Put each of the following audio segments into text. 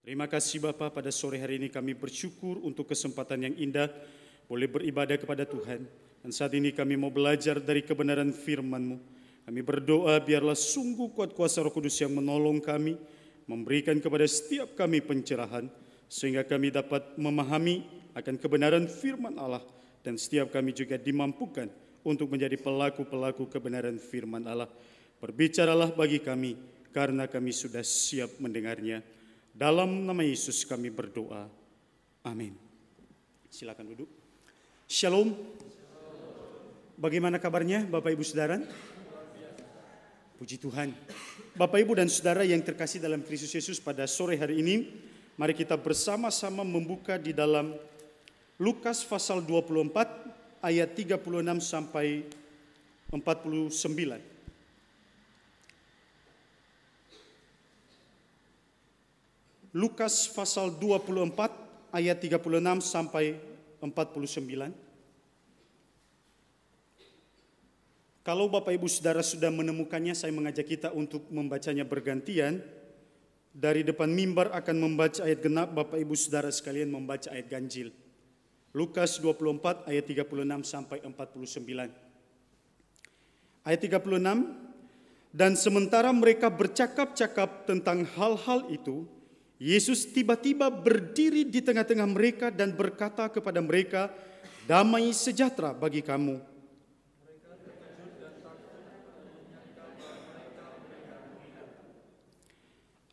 Terima kasih Bapa, pada sore hari ini kami bersyukur untuk kesempatan yang indah boleh beribadah kepada Tuhan. Dan saat ini kami mau belajar dari kebenaran firman-Mu. Kami berdoa biarlah sungguh kuat kuasa Roh Kudus yang menolong kami, memberikan kepada setiap kami pencerahan, sehingga kami dapat memahami akan kebenaran firman Allah, dan setiap kami juga dimampukan untuk menjadi pelaku-pelaku kebenaran firman Allah. Berbicaralah bagi kami, karena kami sudah siap mendengarnya. Dalam nama Yesus kami berdoa. Amin. Silakan duduk. Shalom. Bagaimana kabarnya Bapak Ibu Saudara? Puji Tuhan. Bapak Ibu dan Saudara yang terkasih dalam Kristus Yesus, pada sore hari ini mari kita bersama-sama membuka di dalam Lukas pasal 24 ayat 36 sampai 49. Lukas pasal 24 ayat 36 sampai 49. Kalau Bapak Ibu Saudara sudah menemukannya, saya mengajak kita untuk membacanya bergantian. Dari depan mimbar akan membaca ayat genap, Bapak Ibu Saudara sekalian membaca ayat ganjil. Lukas 24 ayat 36 sampai 49. Ayat 36, dan sementara mereka bercakap-cakap tentang hal-hal itu, Yesus tiba-tiba berdiri di tengah-tengah mereka dan berkata kepada mereka, "Damai sejahtera bagi kamu."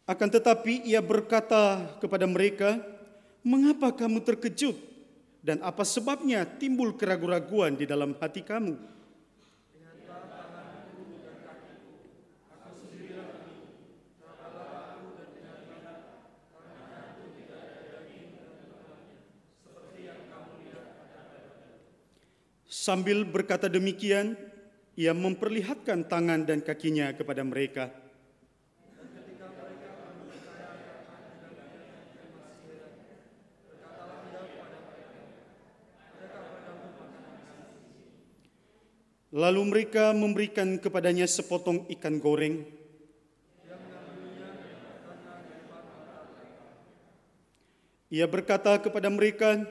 Akan tetapi ia berkata kepada mereka, "Mengapa kamu terkejut? Dan apa sebabnya timbul keraguan-raguan di dalam hati kamu?" Sambil berkata demikian, ia memperlihatkan tangan dan kakinya kepada mereka. Lalu mereka memberikan kepadanya sepotong ikan goreng. Ia berkata kepada mereka,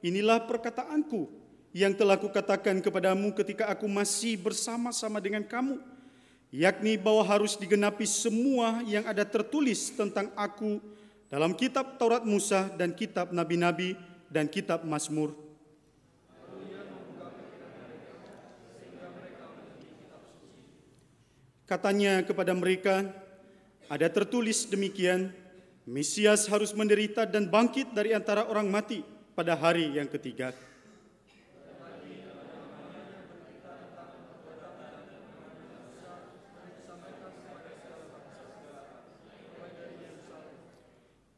"Inilah perkataanku yang telah kukatakan kepadamu ketika aku masih bersama-sama dengan kamu, yakni bahwa harus digenapi semua yang ada tertulis tentang aku dalam kitab Taurat Musa dan kitab Nabi-Nabi dan kitab Mazmur." Katanya kepada mereka, "Ada tertulis demikian, Mesias harus menderita dan bangkit dari antara orang mati pada hari yang ketiga."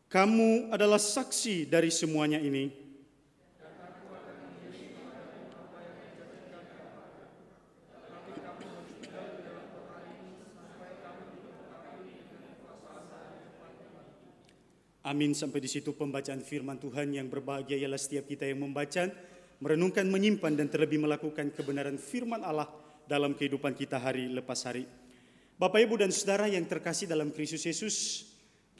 Kamu adalah saksi dari semuanya ini. Amin. Sampai di situ pembacaan firman Tuhan. Yang berbahagia ialah setiap kita yang membaca, merenungkan, menyimpan, dan terlebih melakukan kebenaran firman Allah dalam kehidupan kita hari lepas hari. Bapak, Ibu, dan Saudara yang terkasih dalam Kristus Yesus,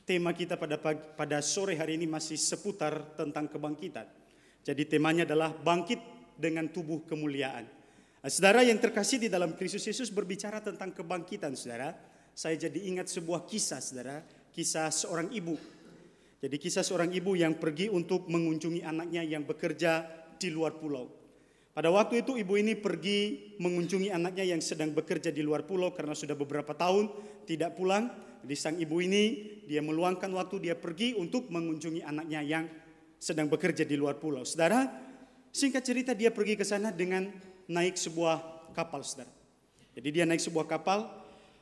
tema kita pada sore hari ini masih seputar tentang kebangkitan. Jadi temanya adalah bangkit dengan tubuh kemuliaan. Saudara yang terkasih di dalam Kristus Yesus, berbicara tentang kebangkitan, saudara, saya jadi ingat sebuah kisah, saudara, kisah seorang ibu. Jadi kisah seorang ibu yang pergi untuk mengunjungi anaknya yang bekerja di luar pulau. Pada waktu itu ibu ini pergi mengunjungi anaknya yang sedang bekerja di luar pulau karena sudah beberapa tahun tidak pulang. Jadi sang ibu ini dia meluangkan waktu, dia pergi untuk mengunjungi anaknya yang sedang bekerja di luar pulau. Saudara, singkat cerita dia pergi ke sana dengan naik sebuah kapal, saudara. Jadi dia naik sebuah kapal,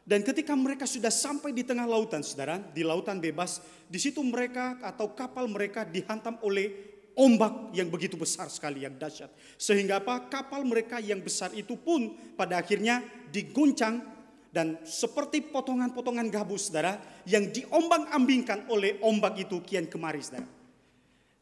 dan ketika mereka sudah sampai di tengah lautan, saudara, di lautan bebas, di situ mereka atau kapal mereka dihantam oleh ombak yang begitu besar sekali, yang dahsyat. Sehingga apa? Kapal mereka yang besar itu pun pada akhirnya diguncang dan seperti potongan-potongan gabus, saudara, yang diombang-ambingkan oleh ombak itu kian kemari, saudara.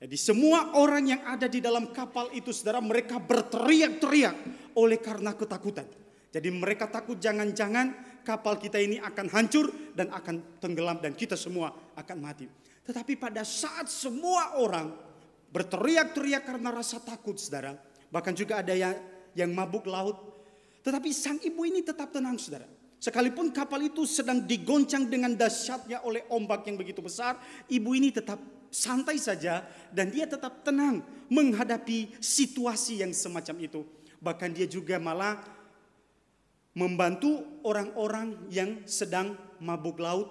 Jadi semua orang yang ada di dalam kapal itu, saudara, mereka berteriak-teriak oleh karena ketakutan. Jadi mereka takut jangan-jangan kapal kita ini akan hancur dan akan tenggelam dan kita semua akan mati. Tetapi pada saat semua orang berteriak-teriak karena rasa takut, saudara. Bahkan juga ada yang mabuk laut. Tetapi sang ibu ini tetap tenang, saudara. Sekalipun kapal itu sedang digoncang dengan dahsyatnya oleh ombak yang begitu besar, ibu ini tetap santai saja dan dia tetap tenang menghadapi situasi yang semacam itu. Bahkan dia juga malah membantu orang-orang yang sedang mabuk laut.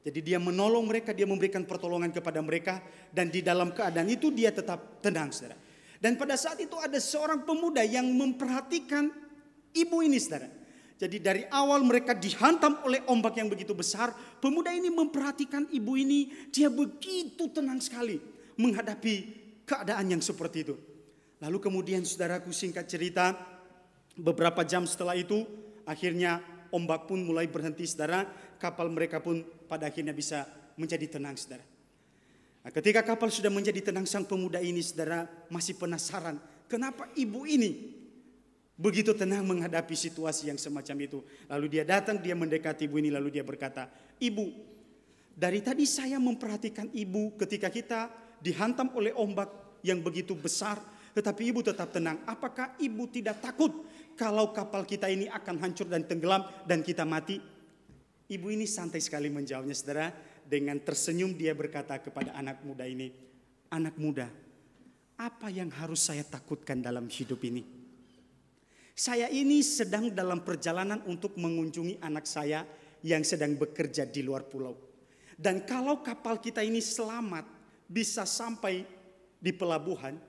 Jadi dia menolong mereka, dia memberikan pertolongan kepada mereka. Dan di dalam keadaan itu dia tetap tenang, saudara. Dan pada saat itu ada seorang pemuda yang memperhatikan ibu ini, saudara. Jadi dari awal mereka dihantam oleh ombak yang begitu besar. Pemuda ini memperhatikan ibu ini. Dia begitu tenang sekali menghadapi keadaan yang seperti itu. Lalu kemudian saudaraku, singkat cerita, beberapa jam setelah itu akhirnya ombak pun mulai berhenti, saudara. Kapal mereka pun pada akhirnya bisa menjadi tenang, saudara. Nah, ketika kapal sudah menjadi tenang, sang pemuda ini, saudara, masih penasaran. Kenapa ibu ini begitu tenang menghadapi situasi yang semacam itu. Lalu dia datang, dia mendekati ibu ini, lalu dia berkata, "Ibu, dari tadi saya memperhatikan ibu ketika kita dihantam oleh ombak yang begitu besar, tetapi ibu tetap tenang. Apakah ibu tidak takut kalau kapal kita ini akan hancur dan tenggelam dan kita mati?" Ibu ini santai sekali menjawabnya, saudara. Dengan tersenyum dia berkata kepada anak muda ini, "Anak muda, apa yang harus saya takutkan dalam hidup ini? Saya ini sedang dalam perjalanan untuk mengunjungi anak saya yang sedang bekerja di luar pulau. Dan kalau kapal kita ini selamat bisa sampai di pelabuhan,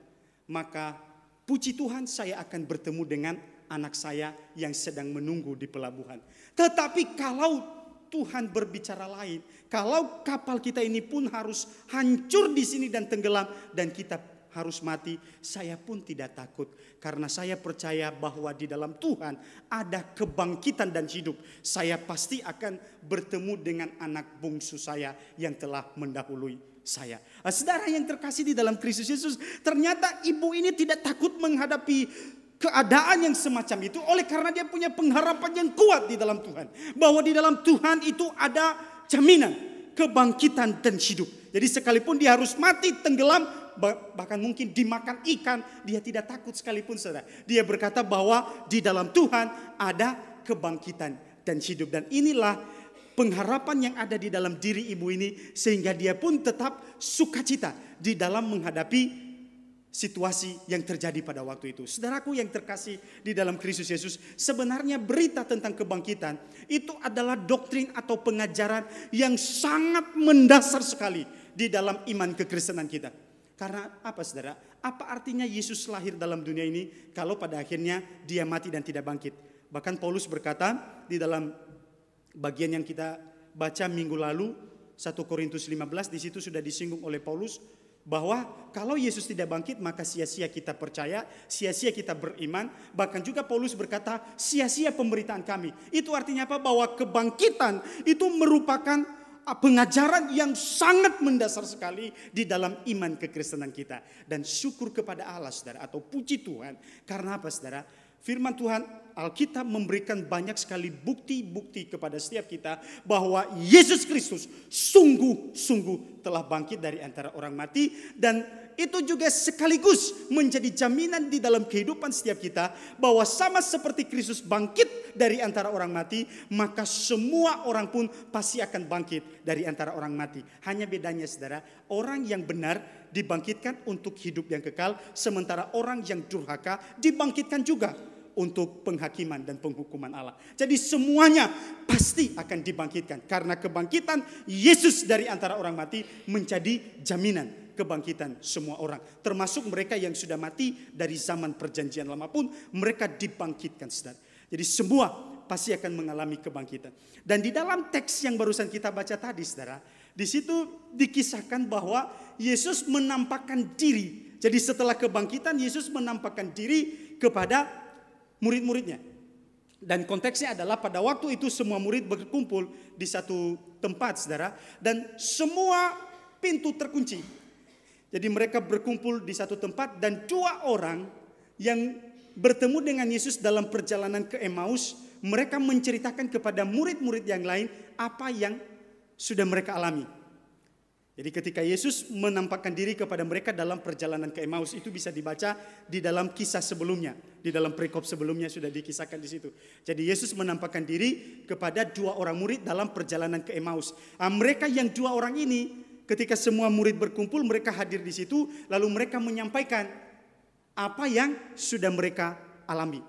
maka puji Tuhan saya akan bertemu dengan anak saya yang sedang menunggu di pelabuhan. Tetapi kalau Tuhan berbicara lain, kalau kapal kita ini pun harus hancur di sini dan tenggelam dan kita harus mati, saya pun tidak takut. Karena saya percaya bahwa di dalam Tuhan ada kebangkitan dan hidup. Saya pasti akan bertemu dengan anak bungsu saya yang telah mendahului saya." Saudara yang terkasih di dalam Kristus Yesus, ternyata ibu ini tidak takut menghadapi keadaan yang semacam itu oleh karena dia punya pengharapan yang kuat di dalam Tuhan. Bahwa di dalam Tuhan itu ada jaminan kebangkitan dan hidup. Jadi sekalipun dia harus mati, tenggelam, bahkan mungkin dimakan ikan, dia tidak takut sekalipun, saudara. Dia berkata bahwa di dalam Tuhan ada kebangkitan dan hidup. Dan inilah pengharapan yang ada di dalam diri ibu ini, sehingga dia pun tetap sukacita di dalam menghadapi situasi yang terjadi pada waktu itu. Saudaraku yang terkasih di dalam Kristus Yesus, sebenarnya berita tentang kebangkitan itu adalah doktrin atau pengajaran yang sangat mendasar sekali di dalam iman kekristenan kita. Karena apa, saudara? Apa artinya Yesus lahir dalam dunia ini kalau pada akhirnya dia mati dan tidak bangkit? Bahkan Paulus berkata di dalam bagian yang kita baca minggu lalu, 1 Korintus 15, di situ sudah disinggung oleh Paulus bahwa kalau Yesus tidak bangkit maka sia-sia kita percaya, sia-sia kita beriman. Bahkan juga Paulus berkata sia-sia pemberitaan kami. Itu artinya apa? Bahwa kebangkitan itu merupakan pengajaran yang sangat mendasar sekali di dalam iman kekristenan kita. Dan syukur kepada Allah, saudara, atau puji Tuhan. Karena apa, saudara? Firman Tuhan, Alkitab memberikan banyak sekali bukti-bukti kepada setiap kita bahwa Yesus Kristus sungguh-sungguh telah bangkit dari antara orang mati. Dan itu juga sekaligus menjadi jaminan di dalam kehidupan setiap kita bahwa sama seperti Kristus bangkit dari antara orang mati, maka semua orang pun pasti akan bangkit dari antara orang mati. Hanya bedanya, saudara, orang yang benar dibangkitkan untuk hidup yang kekal, sementara orang yang durhaka dibangkitkan juga untuk penghakiman dan penghukuman Allah. Jadi semuanya pasti akan dibangkitkan, karena kebangkitan Yesus dari antara orang mati menjadi jaminan kebangkitan semua orang, termasuk mereka yang sudah mati dari zaman perjanjian lama pun mereka dibangkitkan, saudara. Jadi semua pasti akan mengalami kebangkitan. Dan di dalam teks yang barusan kita baca tadi, saudara, di situ dikisahkan bahwa Yesus menampakkan diri. Jadi setelah kebangkitan Yesus menampakkan diri kepada murid-muridnya. Dan konteksnya adalah pada waktu itu semua murid berkumpul di satu tempat, saudara. Dan semua pintu terkunci. Jadi mereka berkumpul di satu tempat dan dua orang yang bertemu dengan Yesus dalam perjalanan ke Emmaus, mereka menceritakan kepada murid-murid yang lain apa yang sudah mereka alami. Jadi ketika Yesus menampakkan diri kepada mereka dalam perjalanan ke Emmaus, itu bisa dibaca di dalam kisah sebelumnya, di dalam perikop sebelumnya sudah dikisahkan di situ. Jadi Yesus menampakkan diri kepada 2 orang murid dalam perjalanan ke Emmaus. Mereka yang 2 orang ini, ketika semua murid berkumpul, mereka hadir di situ, lalu mereka menyampaikan apa yang sudah mereka alami.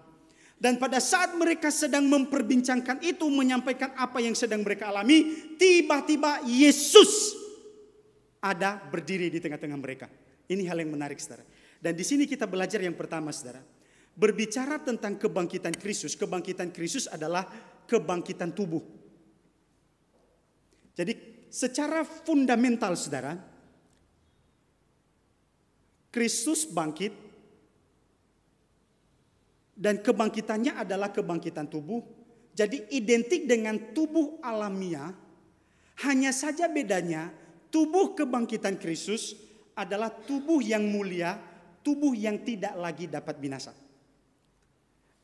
Dan pada saat mereka sedang memperbincangkan itu, menyampaikan apa yang sedang mereka alami, tiba-tiba Yesus ada berdiri di tengah-tengah mereka. Ini hal yang menarik, saudara. Dan di sini kita belajar yang pertama, saudara. Berbicara tentang kebangkitan Kristus adalah kebangkitan tubuh. Jadi secara fundamental, saudara, Kristus bangkit dan kebangkitannya adalah kebangkitan tubuh. Jadi identik dengan tubuh alamiah, hanya saja bedanya tubuh kebangkitan Kristus adalah tubuh yang mulia, tubuh yang tidak lagi dapat binasa.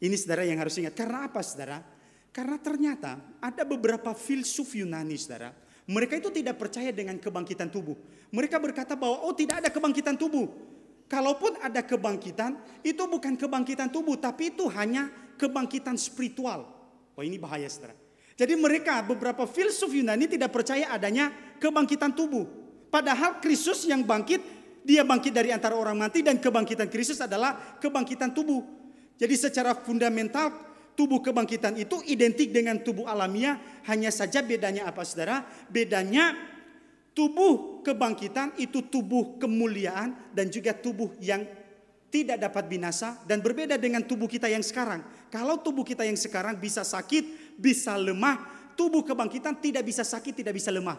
Ini saudara yang harus ingat. Karena apa, saudara? Karena ternyata ada beberapa filsuf Yunani, saudara. Mereka itu tidak percaya dengan kebangkitan tubuh. Mereka berkata bahwa tidak ada kebangkitan tubuh. Kalaupun ada kebangkitan, itu bukan kebangkitan tubuh, tapi itu hanya kebangkitan spiritual. Ini bahaya, saudara. Jadi mereka, beberapa filsuf Yunani tidak percaya adanya kebangkitan tubuh. Padahal Kristus yang bangkit, dia bangkit dari antara orang mati, dan kebangkitan Kristus adalah kebangkitan tubuh. Jadi secara fundamental, tubuh kebangkitan itu identik dengan tubuh alamiah. Hanya saja bedanya apa, saudara? Bedanya tubuh kebangkitan itu tubuh kemuliaan dan juga tubuh yang tidak dapat binasa, dan berbeda dengan tubuh kita yang sekarang. Kalau tubuh kita yang sekarang bisa sakit, bisa lemah, tubuh kebangkitan tidak bisa sakit, tidak bisa lemah.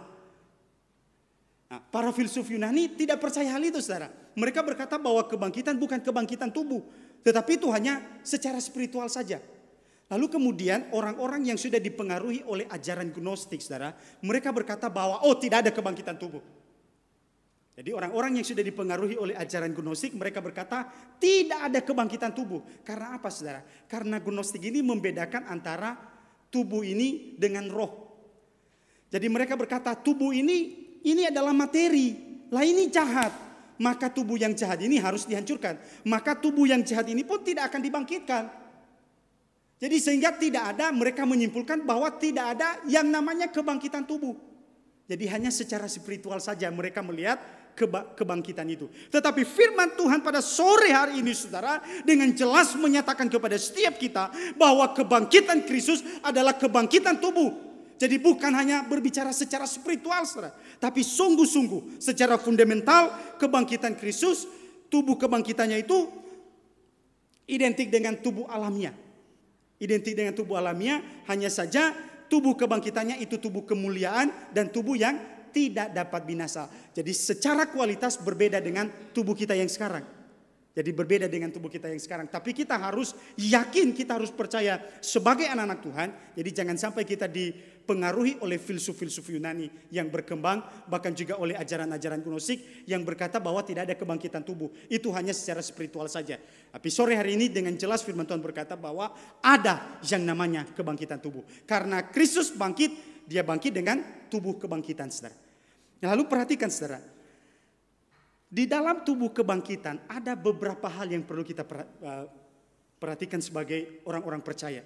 Nah, para filsuf Yunani tidak percaya hal itu, saudara. Mereka berkata bahwa kebangkitan bukan kebangkitan tubuh, tetapi itu hanya secara spiritual saja. Lalu kemudian orang-orang yang sudah dipengaruhi oleh ajaran Gnostik, saudara, mereka berkata bahwa tidak ada kebangkitan tubuh. Jadi orang-orang yang sudah dipengaruhi oleh ajaran Gnostik, mereka berkata tidak ada kebangkitan tubuh. Karena apa, saudara? Karena Gnostik ini membedakan antara tubuh ini dengan roh. Jadi mereka berkata tubuh ini adalah materi, lah ini jahat. Maka tubuh yang jahat ini harus dihancurkan. Maka tubuh yang jahat ini pun tidak akan dibangkitkan. Jadi sehingga tidak ada, mereka menyimpulkan bahwa tidak ada yang namanya kebangkitan tubuh. Jadi hanya secara spiritual saja mereka melihat kebangkitan itu. Tetapi firman Tuhan pada sore hari ini, saudara, dengan jelas menyatakan kepada setiap kita bahwa kebangkitan Kristus adalah kebangkitan tubuh. Jadi bukan hanya berbicara secara spiritual, saudara, tapi sungguh-sungguh secara fundamental kebangkitan Kristus, tubuh kebangkitannya itu identik dengan tubuh alamiah. Identik dengan tubuh alamiah, hanya saja tubuh kebangkitannya itu tubuh kemuliaan dan tubuh yang tidak dapat binasa. Jadi secara kualitas berbeda dengan tubuh kita yang sekarang. Jadi berbeda dengan tubuh kita yang sekarang. Tapi kita harus yakin, kita harus percaya sebagai anak-anak Tuhan. Jadi jangan sampai kita dipengaruhi oleh filsuf-filsuf Yunani yang berkembang, bahkan juga oleh ajaran-ajaran Gnostik yang berkata bahwa tidak ada kebangkitan tubuh. Itu hanya secara spiritual saja. Tapi sore hari ini dengan jelas firman Tuhan berkata bahwa ada yang namanya kebangkitan tubuh. Karena Kristus bangkit, dia bangkit dengan tubuh kebangkitan, saudara. Lalu perhatikan, saudara. Di dalam tubuh kebangkitan ada beberapa hal yang perlu kita perhatikan sebagai orang-orang percaya.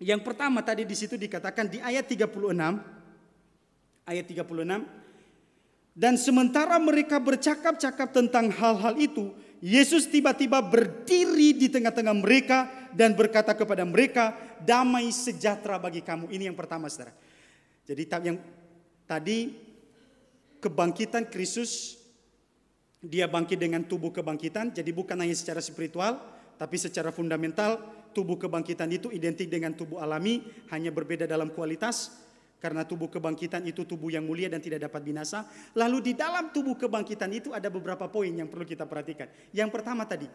Yang pertama tadi di situ dikatakan di ayat 36. Ayat 36. Dan sementara mereka bercakap-cakap tentang hal-hal itu, Yesus tiba-tiba berdiri di tengah-tengah mereka dan berkata kepada mereka, damai sejahtera bagi kamu. Ini yang pertama, saudara. Jadi yang tadi kebangkitan Kristus, dia bangkit dengan tubuh kebangkitan. Jadi bukan hanya secara spiritual, tapi secara fundamental tubuh kebangkitan itu identik dengan tubuh alami, hanya berbeda dalam kualitas. Karena tubuh kebangkitan itu tubuh yang mulia dan tidak dapat binasa. Lalu di dalam tubuh kebangkitan itu ada beberapa poin yang perlu kita perhatikan. Yang pertama tadi,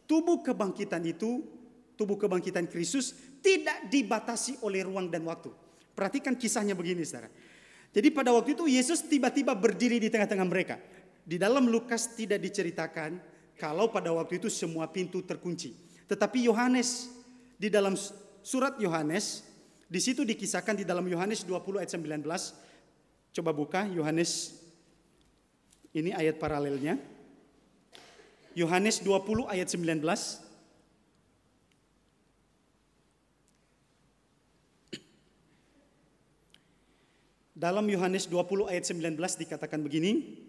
tubuh kebangkitan itu, tubuh kebangkitan Kristus tidak dibatasi oleh ruang dan waktu. Perhatikan kisahnya begini, saudara. Jadi pada waktu itu Yesus tiba-tiba berdiri di tengah-tengah mereka. Di dalam Lukas tidak diceritakan kalau pada waktu itu semua pintu terkunci. Tetapi Yohanes, di dalam surat Yohanes, di situ dikisahkan di dalam Yohanes 20 ayat 19. Coba buka Yohanes Ini ayat paralelnya. Yohanes 20 ayat 19. Dalam Yohanes 20 ayat 19 dikatakan begini.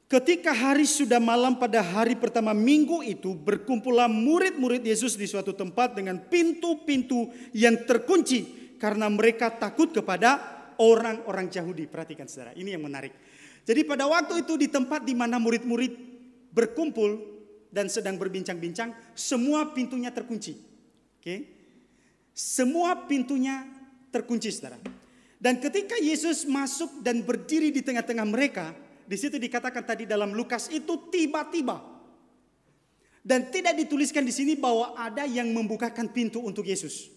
Ketika hari sudah malam pada hari pertama minggu itu, berkumpullah murid-murid Yesus di suatu tempat dengan pintu-pintu yang terkunci karena mereka takut kepada orang-orang Yahudi. Perhatikan saudara, ini yang menarik. Jadi pada waktu itu di tempat di mana murid-murid berkumpul dan sedang berbincang-bincang, semua pintunya terkunci. Oke? Semua pintunya terkunci saudara. Dan ketika Yesus masuk dan berdiri di tengah-tengah mereka, di situ dikatakan tadi dalam Lukas itu tiba-tiba. Dan tidak dituliskan di sini bahwa ada yang membukakan pintu untuk Yesus.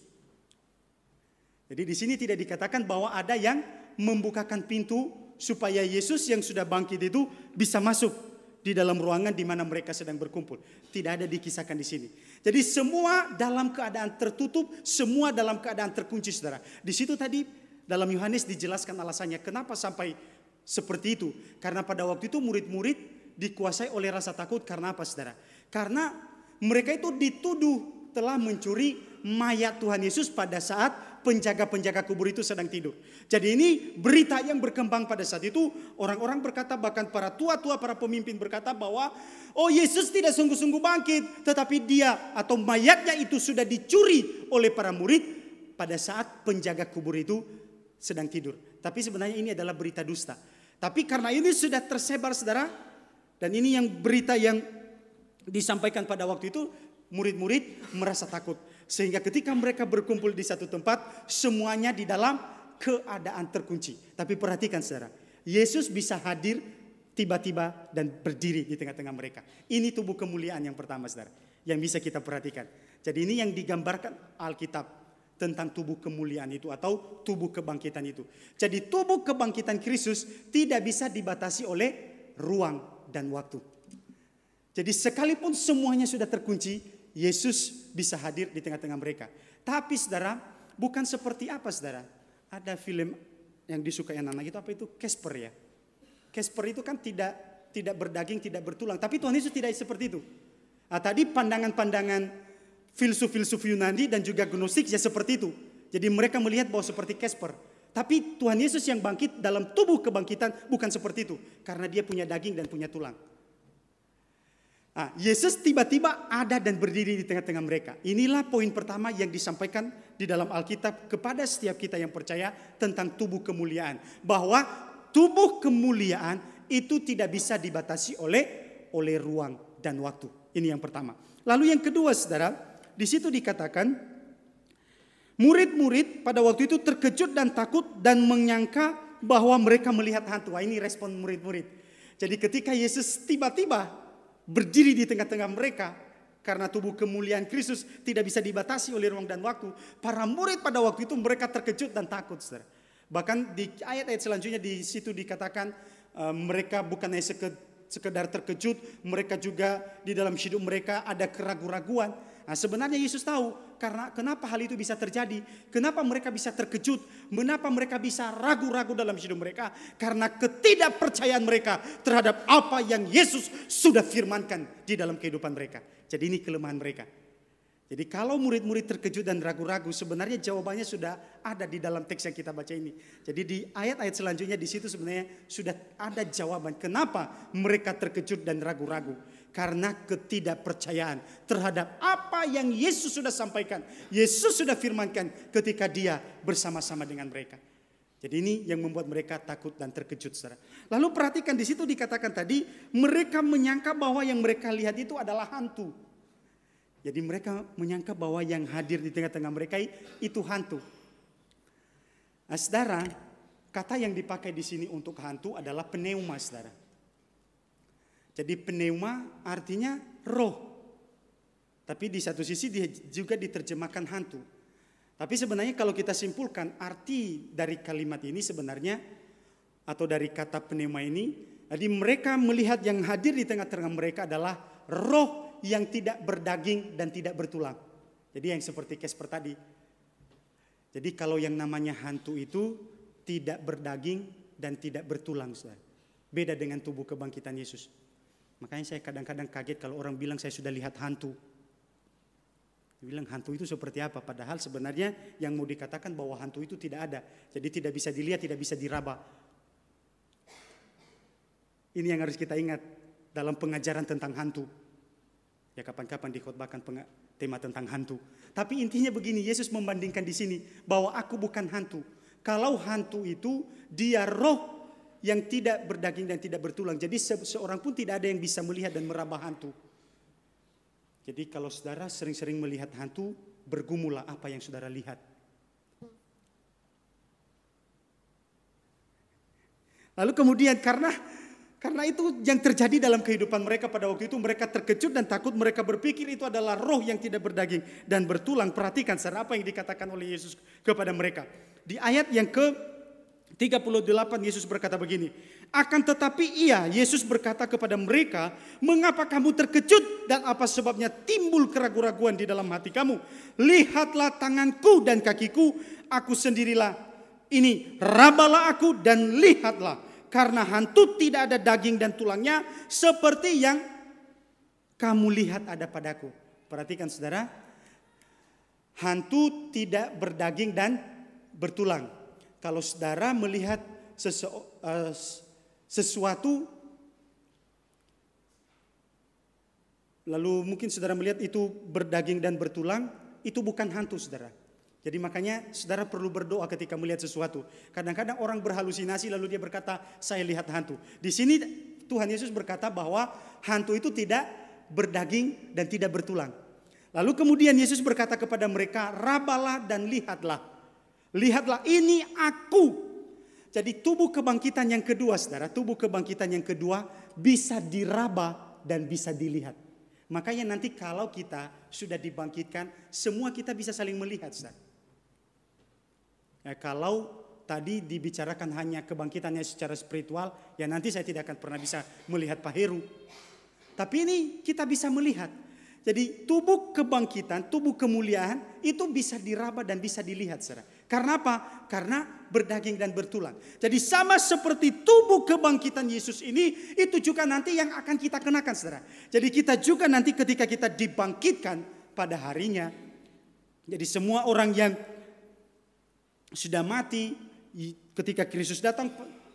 Jadi di sini tidak dikatakan bahwa ada yang membukakan pintu supaya Yesus yang sudah bangkit itu bisa masuk di dalam ruangan di mana mereka sedang berkumpul. Tidak ada dikisahkan di sini. Jadi semua dalam keadaan tertutup, semua dalam keadaan terkunci saudara. Di situ tadi dalam Yohanes dijelaskan alasannya kenapa sampai seperti itu. Karena pada waktu itu murid-murid dikuasai oleh rasa takut karena apa saudara? Karena mereka itu dituduh telah mencuri mayat Tuhan Yesus pada saat penjaga-penjaga kubur itu sedang tidur. Jadi ini berita yang berkembang pada saat itu. Orang-orang berkata, bahkan para tua-tua, para pemimpin berkata bahwa oh Yesus tidak sungguh-sungguh bangkit. Tetapi dia atau mayatnya itu sudah dicuri oleh para murid pada saat penjaga kubur itu sedang tidur. Tapi sebenarnya ini adalah berita dusta. Tapi karena ini sudah tersebar saudara, dan ini yang berita yang disampaikan pada waktu itu, murid-murid merasa takut. Sehingga ketika mereka berkumpul di satu tempat, semuanya di dalam keadaan terkunci. Tapi perhatikan saudara, Yesus bisa hadir tiba-tiba dan berdiri di tengah-tengah mereka. Ini tubuh kemuliaan yang pertama saudara, yang bisa kita perhatikan. Jadi ini yang digambarkan Alkitab tentang tubuh kemuliaan itu atau tubuh kebangkitan itu. Jadi tubuh kebangkitan Kristus tidak bisa dibatasi oleh ruang dan waktu. Jadi sekalipun semuanya sudah terkunci, Yesus bisa hadir di tengah-tengah mereka. Tapi saudara, bukan seperti apa saudara? Ada film yang disukai anak-anak itu apa itu? Casper ya. Casper itu kan tidak berdaging, tidak bertulang. Tapi Tuhan Yesus tidak seperti itu. Nah, tadi pandangan-pandangan filsuf-filsuf Yunani dan juga Gnostik ya seperti itu. Jadi mereka melihat bahwa seperti Casper. Tapi Tuhan Yesus yang bangkit dalam tubuh kebangkitan bukan seperti itu. Karena dia punya daging dan punya tulang. Nah, Yesus tiba-tiba ada dan berdiri di tengah-tengah mereka. Inilah poin pertama yang disampaikan di dalam Alkitab kepada setiap kita yang percaya tentang tubuh kemuliaan. Bahwa tubuh kemuliaan itu tidak bisa dibatasi oleh ruang dan waktu. Ini yang pertama. Lalu yang kedua saudara, di situ dikatakan murid-murid pada waktu itu terkejut dan takut dan menyangka bahwa mereka melihat hantu. Wah, ini respon murid-murid. Jadi ketika Yesus tiba-tiba berdiri di tengah-tengah mereka, karena tubuh kemuliaan Kristus tidak bisa dibatasi oleh ruang dan waktu, para murid pada waktu itu mereka terkejut dan takut saudara. Bahkan di ayat-ayat selanjutnya di situ dikatakan mereka bukan hanya sekedar terkejut, mereka juga di dalam hidup mereka ada keraguan-raguan. Nah, sebenarnya Yesus tahu karena kenapa hal itu bisa terjadi, kenapa mereka bisa terkejut, mengapa mereka bisa ragu-ragu dalam hidup mereka, karena ketidakpercayaan mereka terhadap apa yang Yesus sudah firmankan di dalam kehidupan mereka. Jadi ini kelemahan mereka. Jadi kalau murid-murid terkejut dan ragu-ragu, sebenarnya jawabannya sudah ada di dalam teks yang kita baca ini. Jadi di ayat-ayat selanjutnya di situ sebenarnya sudah ada jawaban kenapa mereka terkejut dan ragu-ragu. Karena ketidakpercayaan terhadap apa yang Yesus sudah sampaikan. Yesus sudah firmankan ketika dia bersama-sama dengan mereka. Jadi ini yang membuat mereka takut dan terkejut saudara. Lalu perhatikan di situ dikatakan tadi, mereka menyangka bahwa yang mereka lihat itu adalah hantu. Jadi mereka menyangka bahwa yang hadir di tengah-tengah mereka itu hantu. Nah, saudara, kata yang dipakai di sini untuk hantu adalah pneuma, saudara. Jadi pneuma artinya roh. Tapi di satu sisi dia juga diterjemahkan hantu. Tapi sebenarnya kalau kita simpulkan arti dari kalimat ini sebenarnya atau dari kata pneuma ini, jadi mereka melihat yang hadir di tengah-tengah mereka adalah roh yang tidak berdaging dan tidak bertulang. Jadi yang seperti Casper tadi. Jadi kalau yang namanya hantu itu tidak berdaging dan tidak bertulang. Beda dengan tubuh kebangkitan Yesus. Makanya saya kadang-kadang kaget kalau orang bilang saya sudah lihat hantu. Bilang hantu itu seperti apa? Padahal sebenarnya yang mau dikatakan bahwa hantu itu tidak ada. Jadi tidak bisa dilihat, tidak bisa diraba. Ini yang harus kita ingat dalam pengajaran tentang hantu. Ya kapan-kapan dikhotbahkan tema tentang hantu. Tapi intinya begini, Yesus membandingkan di sini bahwa aku bukan hantu. Kalau hantu itu dia roh yang tidak berdaging dan tidak bertulang. Jadi seorang pun tidak ada yang bisa melihat dan meraba hantu. Jadi kalau saudara sering-sering melihat hantu, bergumulah apa yang saudara lihat. Lalu kemudian karena itu yang terjadi dalam kehidupan mereka pada waktu itu, mereka terkejut dan takut, mereka berpikir itu adalah roh yang tidak berdaging dan bertulang. Perhatikan saudara apa yang dikatakan oleh Yesus kepada mereka. Di ayat yang ke-38 Yesus berkata begini, akan tetapi Yesus berkata kepada mereka, mengapa kamu terkejut dan apa sebabnya timbul keraguan-raguan di dalam hati kamu? Lihatlah tanganku dan kakiku, aku sendirilah ini, rabalah aku dan lihatlah, karena hantu tidak ada daging dan tulangnya seperti yang kamu lihat ada padaku. Perhatikan saudara, hantu tidak berdaging dan bertulang. Kalau saudara melihat sesuatu, lalu mungkin saudara melihat itu berdaging dan bertulang, itu bukan hantu saudara. Jadi makanya saudara perlu berdoa ketika melihat sesuatu. Kadang-kadang orang berhalusinasi lalu dia berkata, saya lihat hantu. Di sini Tuhan Yesus berkata bahwa hantu itu tidak berdaging dan tidak bertulang. Lalu kemudian Yesus berkata kepada mereka, rabalah dan lihatlah. Lihatlah, ini aku. Jadi tubuh kebangkitan yang kedua saudara, tubuh kebangkitan yang kedua bisa diraba dan bisa dilihat. Makanya nanti kalau kita sudah dibangkitkan, semua kita bisa saling melihat saudara. Ya, kalau tadi dibicarakan hanya kebangkitannya secara spiritual, ya nanti saya tidak akan pernah bisa melihat Pak Heru. Tapi ini kita bisa melihat. Jadi tubuh kebangkitan, tubuh kemuliaan itu bisa diraba dan bisa dilihat saudara. Karena apa? Karena berdaging dan bertulang. Jadi sama seperti tubuh kebangkitan Yesus ini, itu juga nanti yang akan kita kenakan saudara. Jadi kita juga nanti ketika kita dibangkitkan pada harinya, jadi semua orang yang sudah mati ketika Kristus datang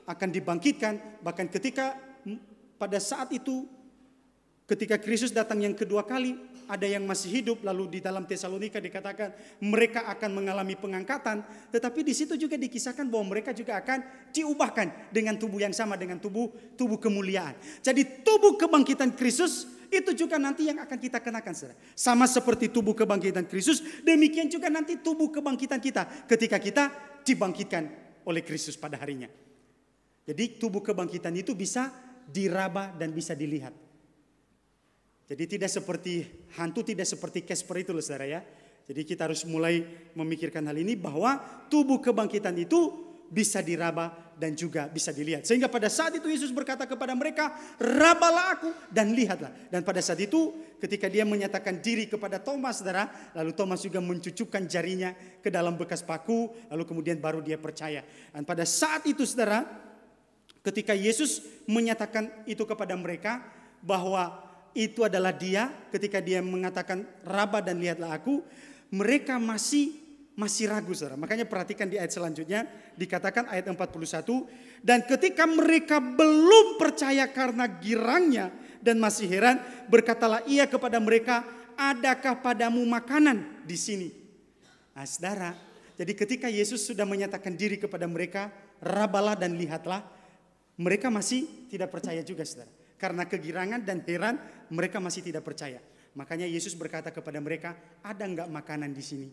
akan dibangkitkan. Bahkan ketika pada saat itu, ketika Kristus datang yang kedua kali, ada yang masih hidup. Lalu di dalam Tesalonika dikatakan mereka akan mengalami pengangkatan. Tetapi di situ juga dikisahkan bahwa mereka juga akan diubahkan dengan tubuh yang sama, dengan tubuh kemuliaan. Jadi tubuh kebangkitan Kristus itu juga nanti yang akan kita kenakan saudara. Sama seperti tubuh kebangkitan Kristus, demikian juga nanti tubuh kebangkitan kita ketika kita dibangkitkan oleh Kristus pada harinya. Jadi tubuh kebangkitan itu bisa diraba dan bisa dilihat. Jadi tidak seperti hantu, tidak seperti Casper itu loh saudara ya. Jadi kita harus mulai memikirkan hal ini bahwa tubuh kebangkitan itu bisa diraba dan juga bisa dilihat. Sehingga pada saat itu Yesus berkata kepada mereka, rabalah aku dan lihatlah. Dan pada saat itu ketika dia menyatakan diri kepada Thomas saudara, lalu Thomas juga mencucukkan jarinya ke dalam bekas paku, lalu kemudian baru dia percaya. Dan pada saat itu saudara, ketika Yesus menyatakan itu kepada mereka bahwa itu adalah dia, ketika dia mengatakan raba dan lihatlah aku, mereka masih ragu saudara. Makanya perhatikan di ayat selanjutnya dikatakan ayat 41, dan ketika mereka belum percaya karena girangnya dan masih heran, berkatalah ia kepada mereka, adakah padamu makanan di sini? Nah, saudara, jadi ketika Yesus sudah menyatakan diri kepada mereka, rabalah dan lihatlah, mereka masih tidak percaya juga saudara. Karena kegirangan dan heran, mereka masih tidak percaya. Makanya Yesus berkata kepada mereka, ada enggak makanan di sini?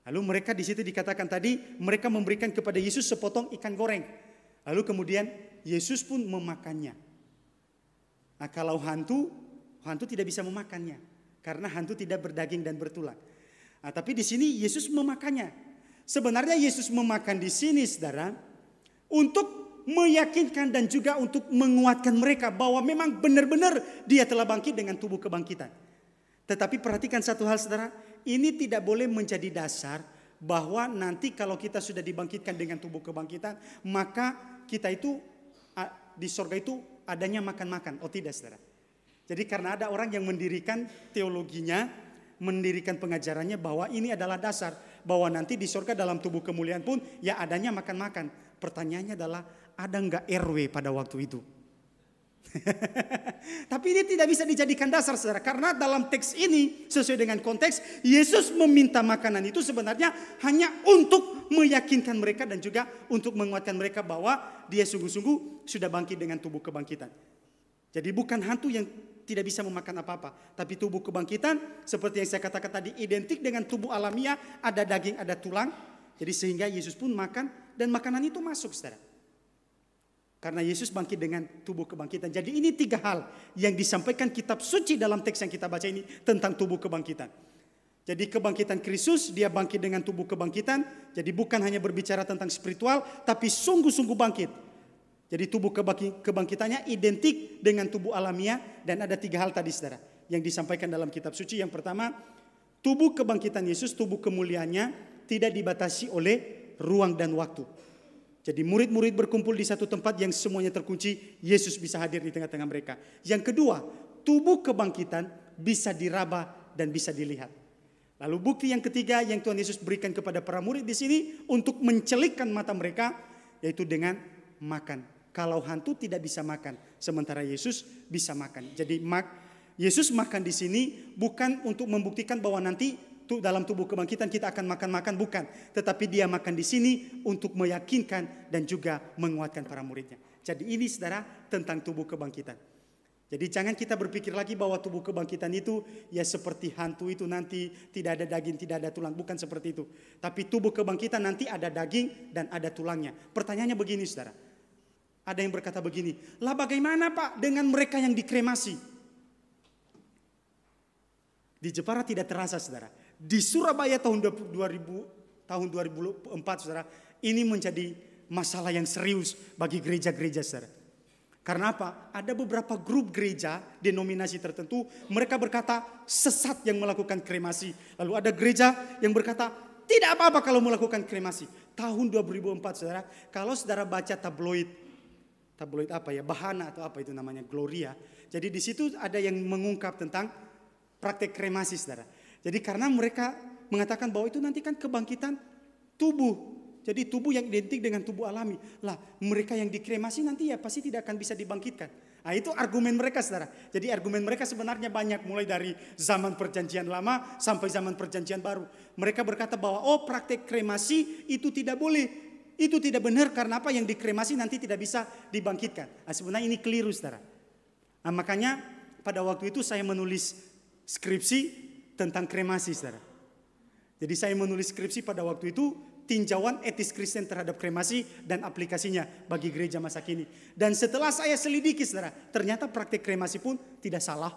Lalu mereka di situ dikatakan tadi, mereka memberikan kepada Yesus sepotong ikan goreng. Lalu kemudian Yesus pun memakannya. Nah kalau hantu tidak bisa memakannya. Karena hantu tidak berdaging dan bertulang. Nah, tapi di sini Yesus memakannya. Sebenarnya Yesus memakan di sini saudara, untuk meyakinkan dan juga untuk menguatkan mereka bahwa memang benar-benar dia telah bangkit dengan tubuh kebangkitan. Tetapi perhatikan satu hal saudara, ini tidak boleh menjadi dasar bahwa nanti kalau kita sudah dibangkitkan dengan tubuh kebangkitan, maka kita itu di sorga itu adanya makan-makan. Oh tidak, saudara. Jadi karena ada orang yang mendirikan teologinya, mendirikan pengajarannya bahwa ini adalah dasar. Bahwa nanti di sorga dalam tubuh kemuliaan pun ya adanya makan-makan. Pertanyaannya adalah, ada enggak RW pada waktu itu? Tapi ini tidak bisa dijadikan dasar, saudara. Karena dalam teks ini, sesuai dengan konteks, Yesus meminta makanan itu sebenarnya hanya untuk meyakinkan mereka dan juga untuk menguatkan mereka bahwa dia sungguh-sungguh sudah bangkit dengan tubuh kebangkitan. Jadi bukan hantu yang tidak bisa memakan apa-apa. Tapi tubuh kebangkitan, seperti yang saya katakan tadi, identik dengan tubuh alamiah, ada daging, ada tulang. Jadi sehingga Yesus pun makan, dan makanan itu masuk, saudara. Karena Yesus bangkit dengan tubuh kebangkitan. Jadi ini 3 hal yang disampaikan kitab suci dalam teks yang kita baca ini tentang tubuh kebangkitan. Jadi kebangkitan Kristus, dia bangkit dengan tubuh kebangkitan. Jadi bukan hanya berbicara tentang spiritual, tapi sungguh-sungguh bangkit. Jadi tubuh kebangkitannya identik dengan tubuh alamiah. Dan ada 3 hal tadi, saudara, yang disampaikan dalam kitab suci. Yang pertama, tubuh kebangkitan Yesus, tubuh kemuliaannya tidak dibatasi oleh ruang dan waktu. Jadi murid-murid berkumpul di satu tempat yang semuanya terkunci, Yesus bisa hadir di tengah-tengah mereka. Yang kedua, tubuh kebangkitan bisa diraba dan bisa dilihat. Lalu bukti yang ketiga yang Tuhan Yesus berikan kepada para murid di sini untuk mencelikkan mata mereka, yaitu dengan makan. Kalau hantu tidak bisa makan, sementara Yesus bisa makan. Jadi Yesus makan di sini bukan untuk membuktikan bahwa nanti dalam tubuh kebangkitan kita akan makan-makan, bukan. Tetapi dia makan di sini untuk meyakinkan dan juga menguatkan para muridnya. Jadi ini, saudara, tentang tubuh kebangkitan. Jadi jangan kita berpikir lagi bahwa tubuh kebangkitan itu ya seperti hantu itu nanti tidak ada daging, tidak ada tulang. Bukan seperti itu. Tapi tubuh kebangkitan nanti ada daging dan ada tulangnya. Pertanyaannya begini, saudara. Ada yang berkata begini, lah bagaimana Pak dengan mereka yang dikremasi? Di Jepara tidak terasa, saudara. Di Surabaya tahun 2004, saudara, ini menjadi masalah yang serius bagi gereja-gereja, saudara. Karena apa? Ada beberapa grup gereja denominasi tertentu, mereka berkata sesat yang melakukan kremasi. Lalu ada gereja yang berkata tidak apa-apa kalau melakukan kremasi. Tahun 2004, saudara, kalau saudara baca tabloid apa ya, Bahana atau apa itu namanya, Gloria. Jadi di situ ada yang mengungkap tentang praktek kremasi, saudara. Jadi karena mereka mengatakan bahwa itu nanti kan kebangkitan tubuh. Jadi tubuh yang identik dengan tubuh alami. Lah mereka yang dikremasi nanti ya pasti tidak akan bisa dibangkitkan. Nah itu argumen mereka, saudara. Jadi argumen mereka sebenarnya banyak. Mulai dari zaman perjanjian lama sampai zaman perjanjian baru. Mereka berkata bahwa praktek kremasi itu tidak boleh. Itu tidak benar karena apa, yang dikremasi nanti tidak bisa dibangkitkan. Nah sebenarnya ini keliru, saudara. Nah makanya pada waktu itu saya menulis skripsi tentang kremasi, saudara. Jadi saya menulis skripsi pada waktu itu, tinjauan etis Kristen terhadap kremasi dan aplikasinya bagi gereja masa kini. Dan setelah saya selidiki, saudara, ternyata praktek kremasi pun tidak salah.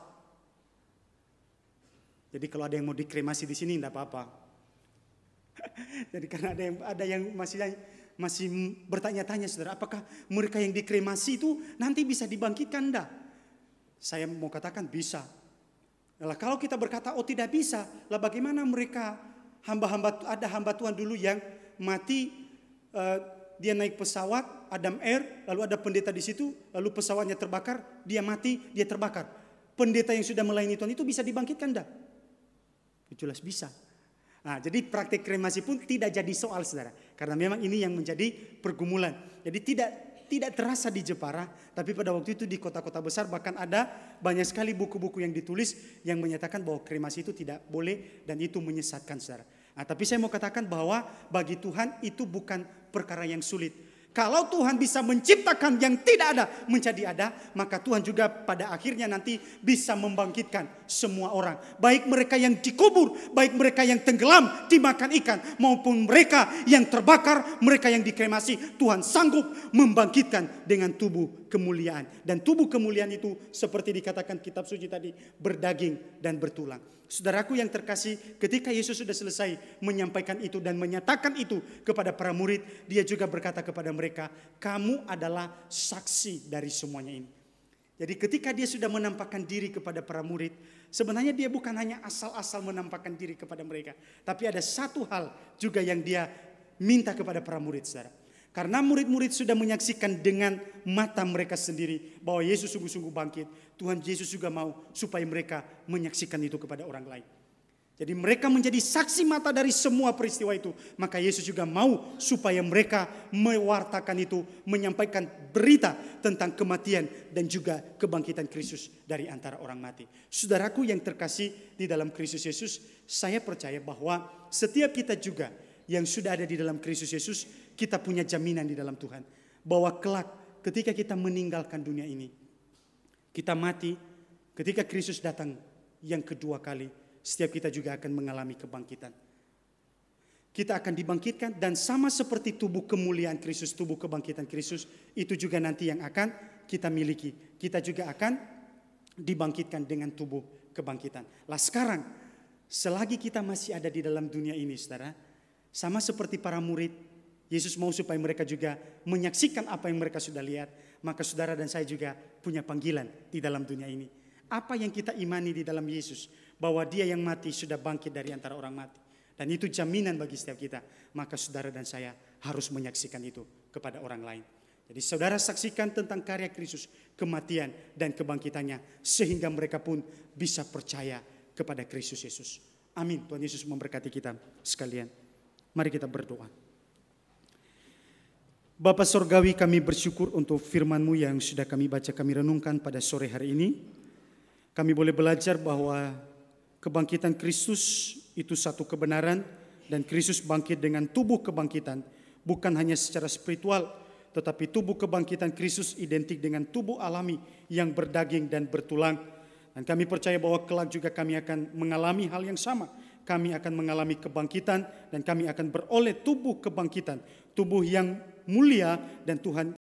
Jadi kalau ada yang mau dikremasi di sini tidak apa-apa. Jadi karena ada yang masih bertanya-tanya, saudara, apakah mereka yang dikremasi itu nanti bisa dibangkitkan? Enggak. Saya mau katakan bisa. Nah, kalau kita berkata tidak bisa, lah bagaimana mereka ada hamba Tuhan dulu yang mati, dia naik pesawat Adam Air, lalu ada pendeta di situ, lalu pesawatnya terbakar, dia mati, dia terbakar. Pendeta yang sudah melayani Tuhan itu bisa dibangkitkan enggak? Jelas bisa. Nah, jadi praktik kremasi pun tidak jadi soal, saudara, karena memang ini yang menjadi pergumulan. Jadi tidak terasa di Jepara, tapi pada waktu itu di kota-kota besar bahkan ada banyak sekali buku-buku yang ditulis yang menyatakan bahwa kremasi itu tidak boleh dan itu menyesatkan, saudara. Nah, tapi saya mau katakan bahwa bagi Tuhan itu bukan perkara yang sulit. Kalau Tuhan bisa menciptakan yang tidak ada menjadi ada, maka Tuhan juga pada akhirnya nanti bisa membangkitkan semua orang. Baik mereka yang dikubur, baik mereka yang tenggelam dimakan ikan, maupun mereka yang terbakar, mereka yang dikremasi. Tuhan sanggup membangkitkan dengan tubuh kemuliaan. Dan tubuh kemuliaan itu seperti dikatakan kitab suci tadi, berdaging dan bertulang. Saudaraku yang terkasih, ketika Yesus sudah selesai menyampaikan itu dan menyatakan itu kepada para murid, dia juga berkata kepada mereka, kamu adalah saksi dari semuanya ini. Jadi ketika dia sudah menampakkan diri kepada para murid, sebenarnya dia bukan hanya asal-asal menampakkan diri kepada mereka, tapi ada satu hal juga yang dia minta kepada para murid, saudara. Karena murid-murid sudah menyaksikan dengan mata mereka sendiri bahwa Yesus sungguh-sungguh bangkit. Tuhan Yesus juga mau supaya mereka menyaksikan itu kepada orang lain. Jadi mereka menjadi saksi mata dari semua peristiwa itu. Maka Yesus juga mau supaya mereka mewartakan itu, menyampaikan berita tentang kematian dan juga kebangkitan Kristus dari antara orang mati. Saudaraku yang terkasih di dalam Kristus Yesus, saya percaya bahwa setiap kita juga yang sudah ada di dalam Kristus Yesus, kita punya jaminan di dalam Tuhan. Bahwa kelak ketika kita meninggalkan dunia ini, kita mati, ketika Kristus datang yang kedua kali, setiap kita juga akan mengalami kebangkitan. Kita akan dibangkitkan dan sama seperti tubuh kemuliaan Kristus, tubuh kebangkitan Kristus, itu juga nanti yang akan kita miliki. Kita juga akan dibangkitkan dengan tubuh kebangkitan. Lah sekarang, selagi kita masih ada di dalam dunia ini, saudara, sama seperti para murid, Yesus mau supaya mereka juga menyaksikan apa yang mereka sudah lihat. Maka saudara dan saya juga punya panggilan di dalam dunia ini. Apa yang kita imani di dalam Yesus, bahwa dia yang mati sudah bangkit dari antara orang mati. Dan itu jaminan bagi setiap kita. Maka saudara dan saya harus menyaksikan itu kepada orang lain. Jadi saudara saksikan tentang karya Kristus, kematian dan kebangkitannya. Sehingga mereka pun bisa percaya kepada Kristus Yesus. Amin. Tuhan Yesus memberkati kita sekalian. Mari kita berdoa. Bapa Sorgawi, kami bersyukur untuk firman-Mu yang sudah kami baca, kami renungkan pada sore hari ini. Kami boleh belajar bahwa kebangkitan Kristus itu satu kebenaran dan Kristus bangkit dengan tubuh kebangkitan. Bukan hanya secara spiritual, tetapi tubuh kebangkitan Kristus identik dengan tubuh alami yang berdaging dan bertulang. Dan kami percaya bahwa kelak juga kami akan mengalami hal yang sama. Kami akan mengalami kebangkitan dan kami akan beroleh tubuh kebangkitan. Tubuh yang mulia dan Tuhan